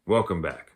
Welcome back.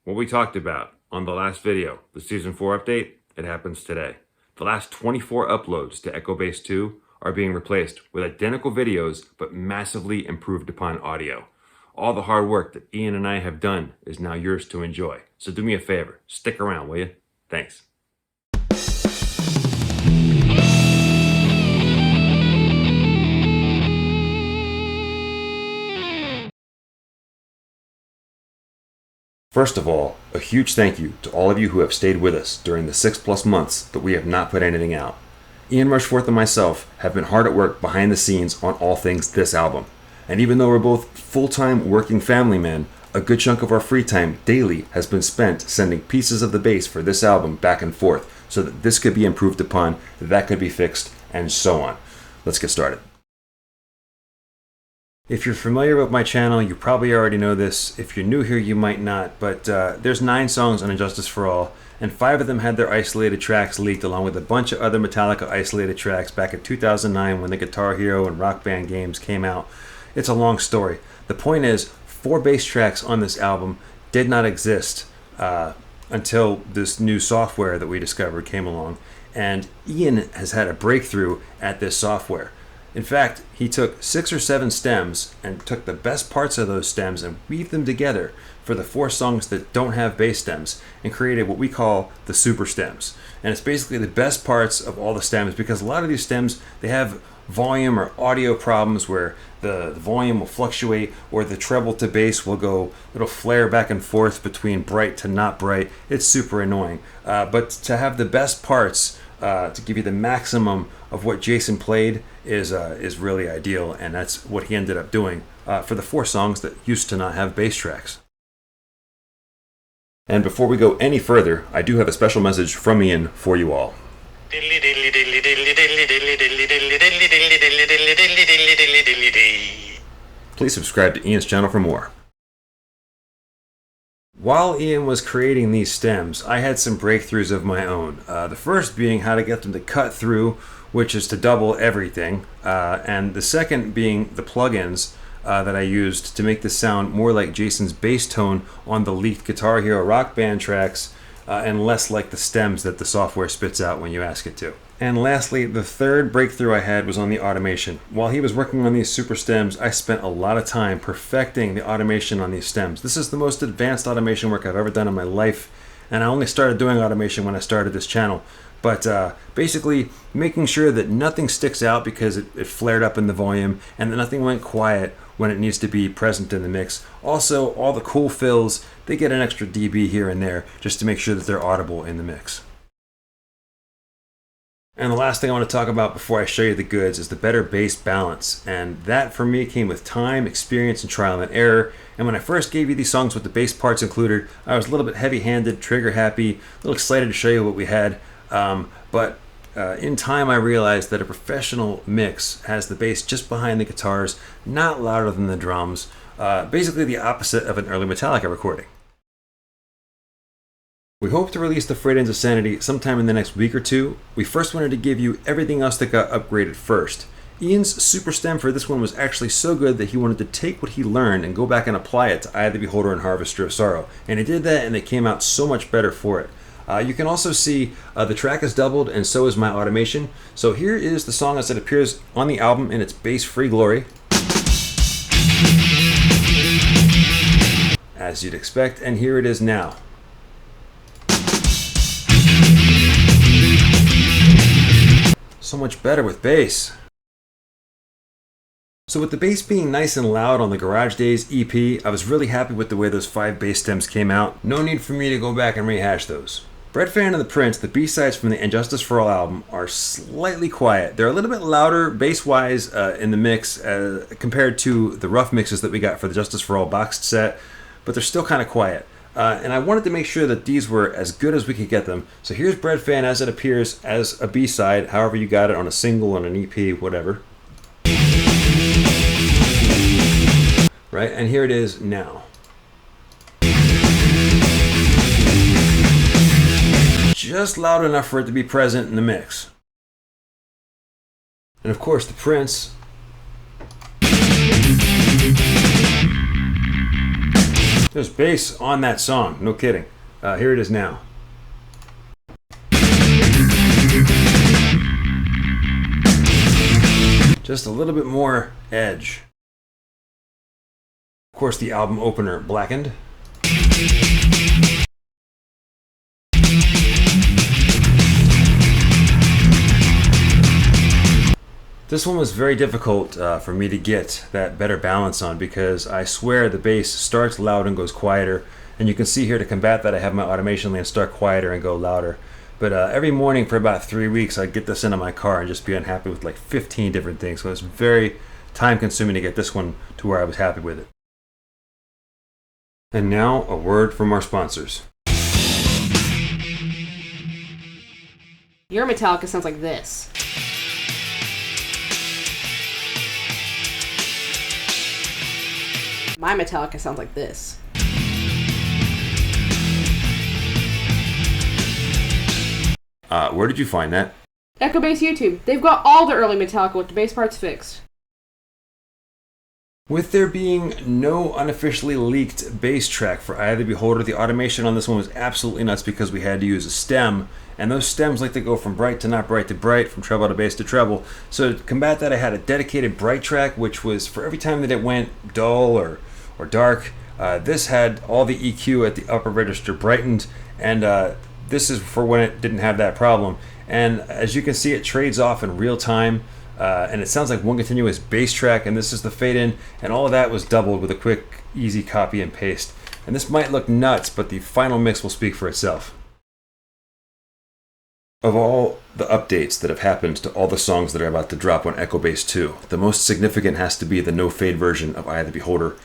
What we talked about on the last video, the Season 4 update, it happens today. The last 24 uploads to Echo Base 2 are being replaced with identical videos but massively improved upon audio. All the hard work that Ian and I have done is now yours to enjoy. So do me a favor, stick around, will you? Thanks. First of all, a huge thank you to all of you who have stayed with us during the 6+ months that we have not put anything out. Ian Rushforth and myself have been hard at work behind the scenes on all things this album. And even though we're both full-time working family men, a good chunk of our free time daily has been spent sending pieces of the bass for this album back and forth so that this could be improved upon, that could be fixed, and so on. Let's get started. If you're familiar with my channel, you probably already know this. If you're new here, you might not, but there's 9 songs on Injustice for All, and 5 of them had their isolated tracks leaked along with a bunch of other Metallica isolated tracks back in 2009 when the Guitar Hero and Rock Band games came out. It's a long story. The point is, 4 bass tracks on this album did not exist until this new software that we discovered came along, and Ian has had a breakthrough at this software. In fact, he took 6 or 7 stems and took the best parts of those stems and weaved them together for the 4 songs that don't have bass stems and created what we call the super stems. And it's basically the best parts of all the stems because a lot of these stems, they have volume or audio problems where the volume will fluctuate or the treble to bass will go, it'll flare back and forth between bright to not bright. It's super annoying. But to have the best parts to give you the maximum of what Jason played is really ideal, and that's what he ended up doing for the 4 songs that used to not have bass tracks. And before we go any further, I do have a special message from Ian for you all. Please subscribe to Ian's channel for more. While Ian was creating these stems, I had some breakthroughs of my own. The first being how to get them to cut through, which is to double everything, and the second being the plugins that I used to make this sound more like Jason's bass tone on the leaked Guitar Hero Rock Band tracks, and less like the stems that the software spits out when you ask it to. And lastly, the third breakthrough I had was on the automation. While he was working on these super stems, I spent a lot of time perfecting the automation on these stems. This is the most advanced automation work I've ever done in my life, and I only started doing automation when I started this channel. But basically making sure that nothing sticks out because it flared up in the volume and that nothing went quiet when it needs to be present in the mix. Also, all the cool fills, they get an extra dB here and there just to make sure that they're audible in the mix. And the last thing I want to talk about before I show you the goods is the better bass balance. And that for me came with time, experience, and trial and error. And when I first gave you these songs with the bass parts included, I was a little bit heavy-handed, trigger happy, a little excited to show you what we had. But in time I realized that a professional mix has the bass just behind the guitars, not louder than the drums, basically the opposite of an early Metallica recording. We hope to release the Freight into Sanity sometime in the next week or 2. We first wanted to give you everything else that got upgraded first. Ian's super stem for this one was actually so good that he wanted to take what he learned and go back and apply it to Eye of the Beholder and Harvester of Sorrow. And he did that and it came out so much better for it. You can also see the track is doubled and so is my automation. So here is the song as it appears on the album in its bass-free glory. As you'd expect, and here it is now. So much better with bass. So with the bass being nice and loud on the Garage Days EP, I was really happy with the way those 5 bass stems came out. No need for me to go back and rehash those. Breadfan and the Prince, the B-sides from the Injustice for All album, are slightly quiet. They're a little bit louder bass-wise in the mix compared to the rough mixes that we got for the Justice for All boxed set, but they're still kind of quiet. And I wanted to make sure that these were as good as we could get them. So here's Breadfan as it appears as a B-side, however you got it on a single, on an EP, whatever. Right, and here it is now. Just loud enough for it to be present in the mix. And of course the Prince. There's bass on that song, no kidding. Here it is now. Just a little bit more edge. Of course, the album opener, Blackened. This one was very difficult for me to get that better balance on because I swear the bass starts loud and goes quieter, and you can see here to combat that I have my automation land start quieter and go louder. But every morning for about 3 weeks I'd get this into my car and just be unhappy with like 15 different things, so it's very time consuming to get this one to where I was happy with it. And now a word from our sponsors. Your Metallica sounds like this. My Metallica sounds like this. Where did you find that? Echo Bass YouTube. They've got all the early Metallica with the bass parts fixed. With there being no unofficially leaked bass track for Eye of the Beholder, the automation on this one was absolutely nuts because we had to use a stem, and those stems like to go from bright to not bright to bright, from treble to bass to treble. So to combat that, I had a dedicated bright track, which was for every time that it went dull or dark. This had all the EQ at the upper register brightened, and this is for when it didn't have that problem. And as you can see, it trades off in real time. And it sounds like one continuous bass track, and this is the fade in, and all of that was doubled with a quick, easy copy and paste. And this might look nuts, but the final mix will speak for itself. Of all the updates that have happened to all the songs that are about to drop on Echo Bass 2, the most significant has to be the no fade version of Eye of the Beholder.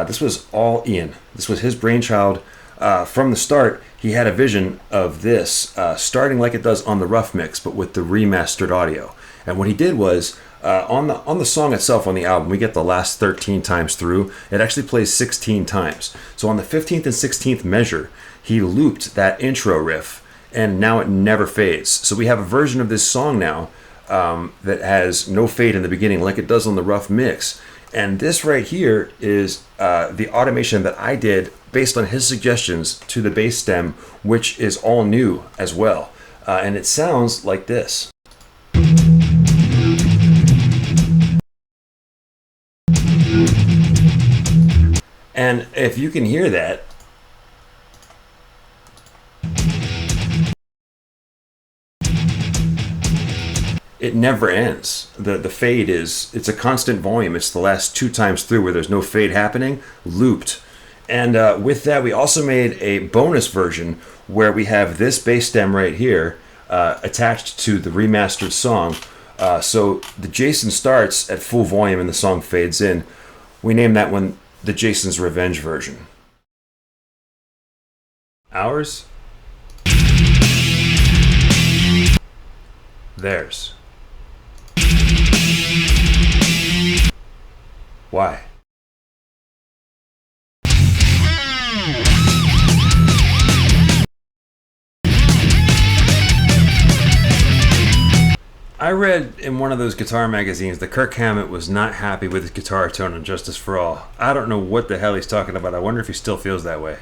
This was all Ian. This was his brainchild. From the start, he had a vision of this starting like it does on the rough mix, but with the remastered audio. And what he did was, on the song itself, on the album, we get the last 13 times through. It actually plays 16 times. So on the 15th and 16th measure, he looped that intro riff, and now it never fades. So we have a version of this song now that has no fade in the beginning like it does on the rough mix. And this right here is the automation that I did based on his suggestions to the bass stem, which is all new as well. And it sounds like this. And if you can hear that, it never ends. The fade it's a constant volume. It's the last 2 times through where there's no fade happening, looped. And with that, we also made a bonus version where we have this bass stem right here attached to the remastered song. So the Jason starts at full volume and the song fades in. We named that one the Jason's Revenge version. Ours? Theirs. Why? I read in one of those guitar magazines that Kirk Hammett was not happy with his guitar tone on Justice for All. I don't know what the hell he's talking about. I wonder if he still feels that way.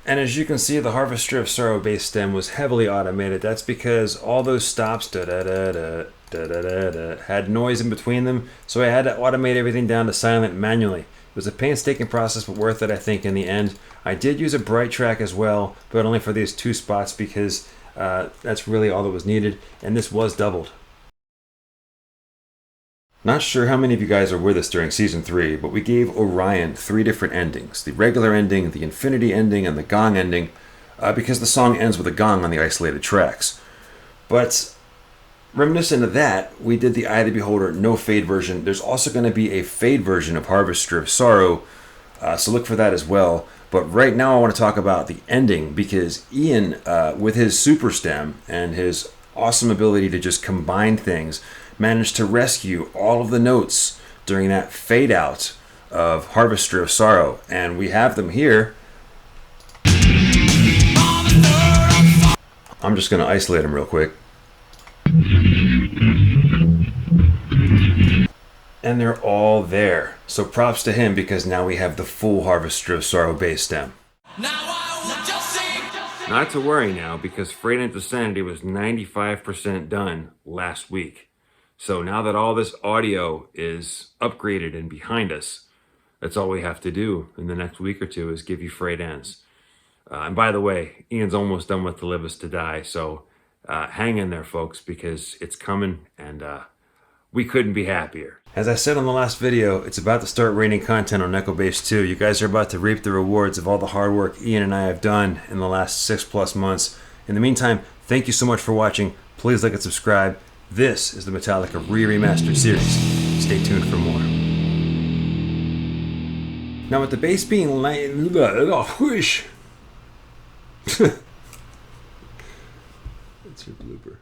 And as you can see, the Harvester of Sorrow bass stem was heavily automated. That's because all those stops had noise in between them, so I had to automate everything down to silent manually. It was a painstaking process, but worth it, I think, in the end. I did use a bright track as well, but only for these 2 spots because that's really all that was needed, and this was doubled. Not sure how many of you guys are with us during Season 3, but we gave Orion 3 different endings. The regular ending, the Infinity ending, and the Gong ending, because the song ends with a gong on the isolated tracks. But reminiscent of that, we did the Eye of the Beholder no fade version. There's also going to be a fade version of Harvester of Sorrow, so look for that as well. But right now I want to talk about the ending, because Ian, with his super stem and his awesome ability to just combine things, managed to rescue all of the notes during that fade out of Harvester of Sorrow. And we have them here. I'm just going to isolate them real quick. and they're all there. So props to him, because now we have the full Harvester of Sorrow bass stem. Not to worry now, because Freight into Sanity was 95% done last week. So now that all this audio is upgraded and behind us, that's all we have to do in the next week or two is give you Freight ends. And by the way, Ian's almost done with To Live Is To Die, so hang in there, folks, because it's coming, and we couldn't be happier. As I said on the last video, it's about to start raining content on Echo Bass 2. You guys are about to reap the rewards of all the hard work Ian and I have done in the last 6+ months. In the meantime, thank you so much for watching. Please like and subscribe. This is the Metallica Re-Remastered series. Stay tuned for more. Now with the bass being whoosh. That's your blooper.